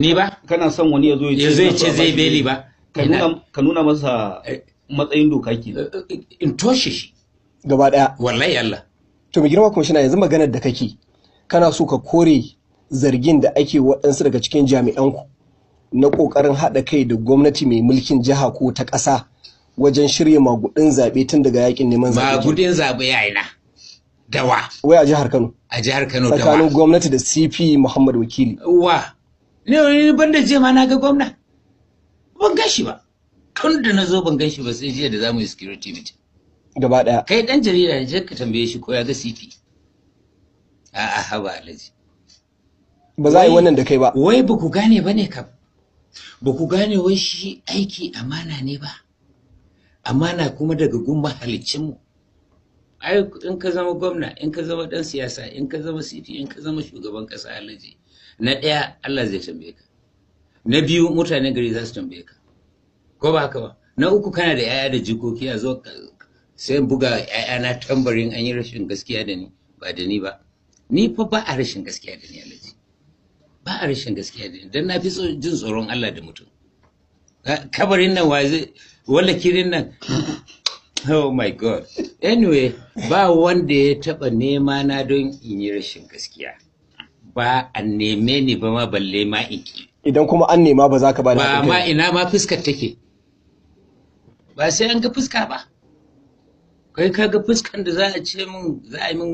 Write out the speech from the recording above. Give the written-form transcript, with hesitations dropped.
ni ba kana son wani ya zo ya ce zai beli ba ka nuna masa matsayin doka ke in toshe shi gaba daya wallahi Allah. To mai girma kwamishina, yanzu maganar da kake kana so ka kore zargin da ake waɗansu daga cikin jami'anku na ƙoƙarin haɗa kai da gwamnati mai mulkin jiha ko ta ƙasa wajen shirya magudin zaɓe tun daga yakin neman zaɓe. Magudin zaɓe ya ina dawa. Wai a jihar Kano. A jihar Kano dawa. Tsakanin gwamnati da CP Muhammad Wakili. Wa ne ban da je ma na ga gwamna. Ban gan shi ba. Tun da na zo ban gan shi ba sai jiya da za mu yi security meeting. Gaba ɗaya. Kai ɗan jarida ne je ka tambaye shi ko ya ga CP. A'a haba Alhaji. Ba za a yi wannan da kai ba. Wai ba ku gane ba ne kam. Ba ku gane wai shi aiki amana ne ba. Amana kuma daga gun mahalicinmu. Ai in ka zama gwamna, in ka zama ɗan siyasa, in ka zama CP, in ka zama shugaban ƙasa Alhaji. Na ɗaya Allah zai tambaye ka. Na biyu mutanen gari za su tambaye ka. Ko ba haka ba? Na uku kana da 'ya'ya da jikoki a zo sai buga 'ya'yana tambarin an yi rashin gaskiya da ni ba da ni ba. Ni fa ba a rashin gaskiya da ni Alhaji. Ba a rashin gaskiya da ni don na fi jin tsoron Allah da mutum. Kabarin nan wala kirin nan. Oh my God. Anyway, ba wanda ya taɓa nema na don in yi rashin gaskiya. Ba a neme ni ba ma balle ma in ki. Idan kuma an nema ba za ka ba da haɗin kai. Ba ma ina ma fuskar take. Ba sai an ga fuska ba. Kai ka ga fuskan da za a ce min za a yi min